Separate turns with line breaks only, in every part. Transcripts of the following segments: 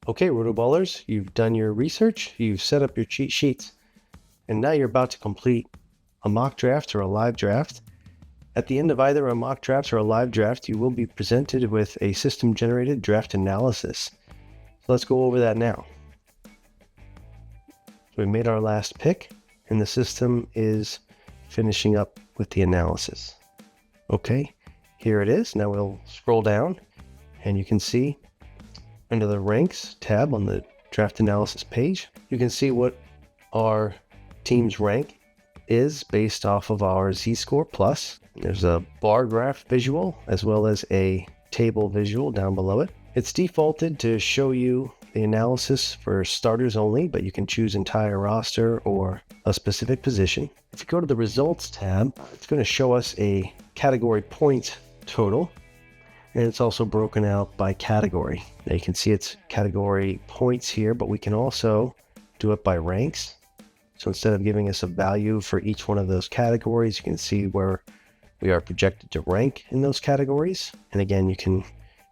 Okay, RotoBallers, you've done your research, you've set up your cheat sheets, and now you're about to complete a mock draft or a live draft. At the end of either a mock draft or a live draft, you will be presented with a system-generated draft analysis. So let's go over that now. So we made our last pick, and the system is finishing up with the analysis. Okay, here it is. Now we'll scroll down, and you can see under the ranks tab on the draft analysis page, you can see what our team's rank is based off of our Z-score plus. There's a bar graph visual as well as a table visual down below it. It's defaulted to show you the analysis for starters only, but you can choose entire roster or a specific position. If you go to the results tab, it's going to show us a category points total, and it's also broken out by category. Now you can see it's category points here, but we can also do it by ranks. So instead of giving us a value for each one of those categories, you can see where we are projected to rank in those categories. And again, you can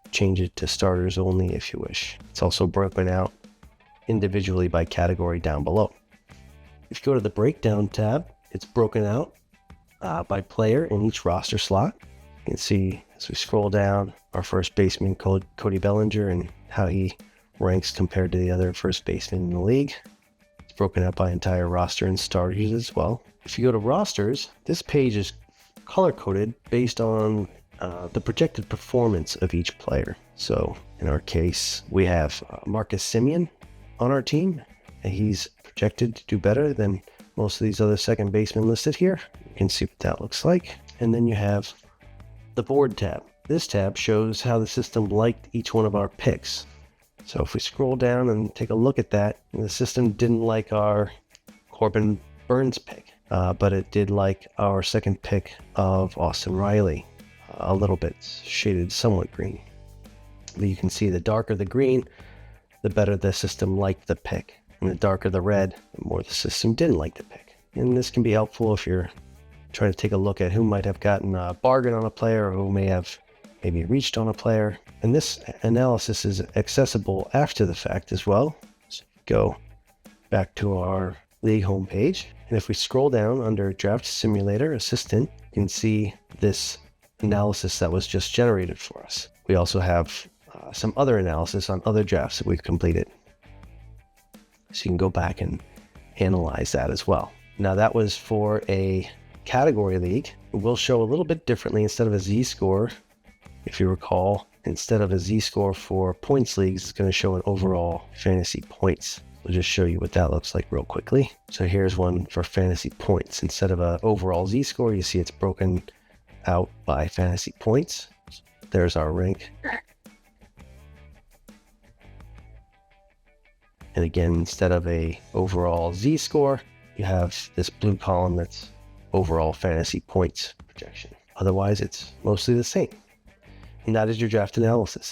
change it to starters only if you wish. It's also broken out individually by category down below. If you go to the breakdown tab, it's broken out by player in each roster slot. You can see as we scroll down our first baseman, Cody Bellinger, and how he ranks compared to the other first baseman in the league. It's broken out by entire roster and starters as well. If you go to rosters, this page is color-coded based on the projected performance of each player. So in our case, we have Marcus Semien on our team, and he's projected to do better than most of these other second basemen listed here. You can see what that looks like. And then you have the board tab. This tab shows how the system liked each one of our picks. So if we scroll down and take a look at that, the system didn't like our Corbin Burnes pick, but it did like our second pick of Austin Riley, a little bit shaded somewhat green. But you can see the darker the green, the better the system liked the pick. And the darker the red, the more the system didn't like the pick. And this can be helpful if you're trying to take a look at who might have gotten a bargain on a player or who may have maybe reached on a player. And this analysis is accessible after the fact as well. So go back to our league homepage, and if we scroll down under Draft Simulator Assistant, you can see this analysis that was just generated for us. We also have some other analysis on other drafts that we've completed. So you can go back and analyze that as well. Now that was for a category league. It will show a little bit differently. Instead of a Z-score, if you recall, instead of a Z-score for points leagues, it's going to show an overall fantasy points. We'll just show you what that looks like real quickly. So here's one for fantasy points. Instead of an overall Z-score, you see it's broken out by fantasy points. There's our rank. And again, instead of a overall Z-score, you have this blue column that's overall fantasy points projection. Otherwise, it's mostly the same. And that is your draft analysis.